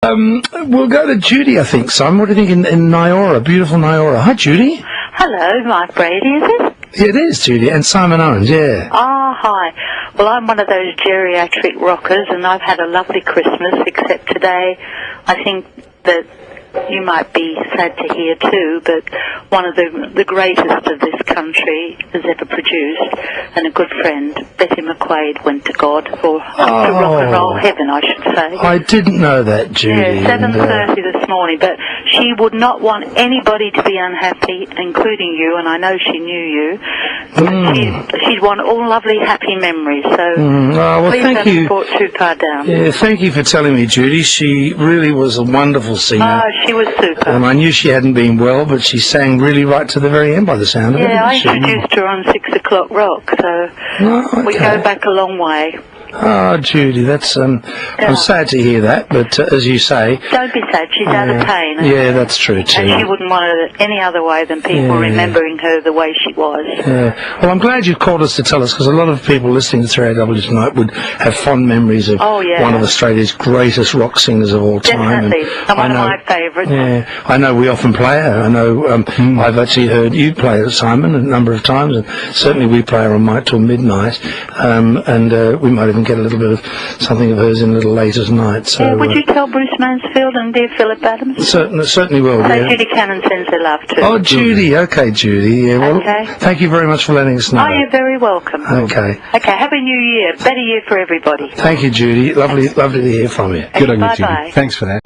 We'll go to Judy, I think, Simon. What do you think in Nyora, beautiful Nyora? Hi, Judy. Hello, Mike Brady, is it? Yeah, it is, Judy. And Simon Owens, yeah. Ah, hi. Well, I'm one of those geriatric rockers, and I've had a lovely Christmas, except today I think that you might be sad to hear too, but one of the greatest of this country has ever produced, and a good friend, Betty McQuade, went to God, or up to rock and roll heaven, I should say. I didn't know that, Judy. Yeah, 7:30 this morning, but she would not want anybody to be unhappy, including you, and I know she knew you. She'd want all lovely, happy memories, so please don't report too far down. Yeah, thank you for telling me, Judy. She really was a wonderful singer. She was super. And I knew she hadn't been well, but she sang really right to the very end by the sound of it. Yeah, I introduced her on 6 o'clock rock, so we go back a long way. Oh, Judy, that's I'm sad to hear that, but as you say... Don't be sad, she's out of pain. Yeah, that's true too. And she wouldn't want it any other way than people remembering her the way she was. Yeah. Well, I'm glad you've called us to tell us, because a lot of people listening to 3AW tonight would have fond memories of one of Australia's greatest rock singers of all time. Definitely, and one of my favourites. Yeah, I know we often play her. I know I've actually heard you play her, Simon, a number of times, and certainly we play her on Might Till Midnight, and we might even get a little bit of something of hers in a little later tonight. So, would you tell Bruce Mansfield and dear Philip Adams? Certainly will. So Judy Canon sends her love too. Oh, Judy. Okay, Judy. Yeah. Well, thank you very much for letting us know. Oh, you're very welcome. Okay. Okay. Happy New Year. Better year for everybody. Thank you, Judy. Lovely to hear from you. Good on you, Judy. Thanks for that.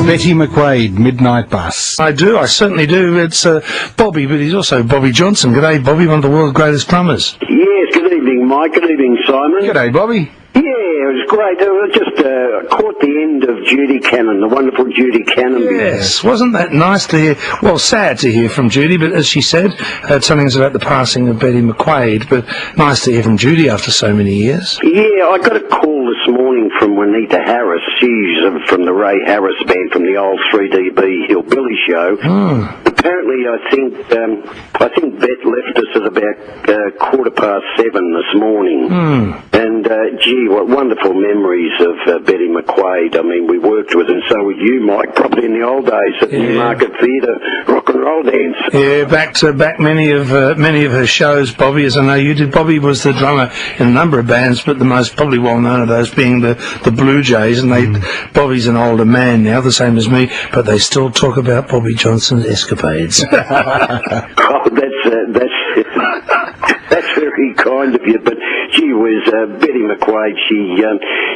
Betty McQuade, Midnight Bus. I certainly do. It's Bobby, but he's also Bobby Johnson. G'day, Bobby, one of the world's greatest drummers. Yes, good evening, Mike. Good evening, Simon. G'day, Bobby. Yeah, it was great. I just caught the end of Judy Canon, the wonderful Judy Canon. Yes, wasn't that nice to hear? Well, sad to hear from Judy, but as she said, telling us about the passing of Betty McQuade, but nice to hear from Judy after so many years. Yeah, I got a call this morning from Juanita Harris. She's from the Ray Harris band from the old 3DB Hillbilly show. Apparently, I think Bet left us at about 7:15 this morning. And gee, what wonderful memories of Betty McQuade. I mean, we worked with, and so would you, Mike, probably in the old days at the Newmarket Theatre rock and roll dance. Yeah, back to back many of her shows, Bobby, as I know you did. Bobby was the drummer in a number of bands, but the most probably well known of those being the Blue Jays, and Bobby's an older man now, the same as me, but they still talk about Bobby Johnson's escapades. Oh, that's very kind of you. But she was Betty McQuade.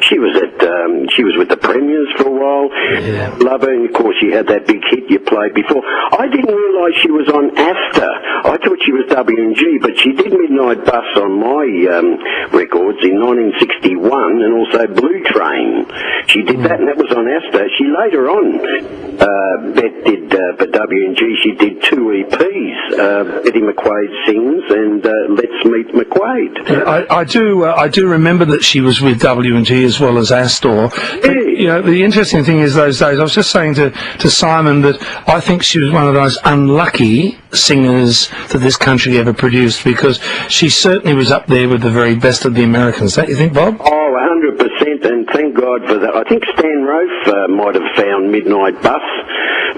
She was with the Premiers for a while. Yeah. Love her, and of course she had that big hit you played before. I didn't realise she was on Astor. I thought she was W&G, but she did Midnight Bus on my records in 1961, and also Blue Train. She did that, and that was on Astor. She later on, Bet did for W&G. She did 2 EPs. Betty McQuade Sings and Let's Meet McQuade. Yeah, I do remember that she was with W&G as well as Astor. But, you know, the interesting thing is those days. I was just saying to Simon that I think she was one of those unlucky singers that this country ever produced, because she certainly was up there with the very best of the Americans. Don't you think, Bob? Oh, 100%, and thank God for that. I think Stan Rofe might have found Midnight Bus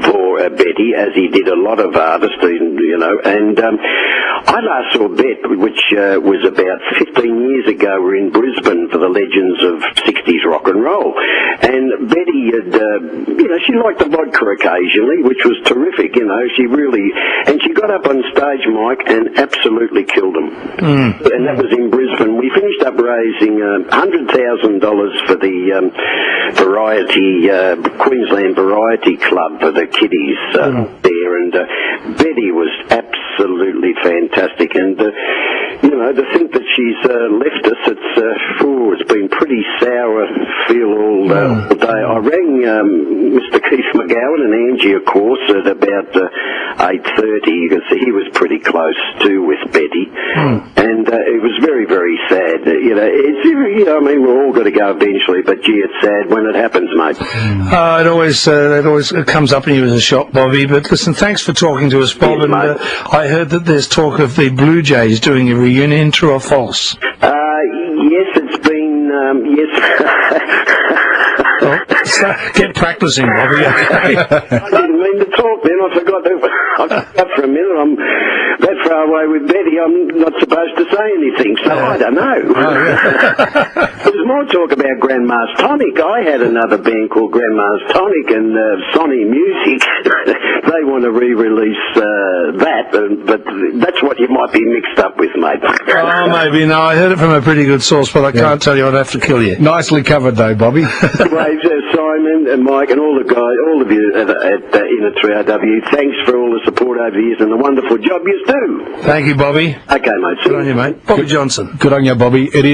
for Betty, as he did a lot of artists, you know, and I last saw Bet, which was about 15 years ago. We're in Brisbane for the Legends of 60s Rock and Roll, and Betty had, you know, she liked the vodka occasionally, which was terrific, you know, she really, and she got up on stage, Mike, and absolutely killed them. And that was in Brisbane. We finished up raising $100,000 for the Queensland Variety Club for the kiddies there, and Betty was absolutely fantastic, and you know, to think that she's left us, it's been pretty sour feel all day. I rang Mr. Keith McGowan and Angie, of course, at about 8:30. You can see he was pretty close too with Betty, and it was very, very sad. You know, I mean, we're all got to go eventually, but gee, it's sad when it happens, mate. It always comes up in you as a shock, Bobby. But listen, thanks for talking to us, Bob. Yes, and I heard that there's talk of the Blue Jays doing a reunion. True or false? Yes, it's been yes. Well, so get practicing, Bobby. Okay? I didn't mean to talk then. I forgot for a minute. I'm that far away with Betty. I'm not supposed to say anything, so I don't know. There was more talk about Grandma's Tonic. I had another band called Grandma's Tonic and Sony Music. They want to re-release that, but that's what you might be mixed up with, mate. Oh, maybe. No, I heard it from a pretty good source, but I can't tell you. I'd have to kill you. Nicely covered, though, Bobby. Waves, Simon and Mike and all the guys, all of you at in 3RW, thanks for all the support over the years and the wonderful job you do. Thank you, Bobby. Okay, mate. Good on you, mate. Bobby Johnson. Good on you, Bobby. It is.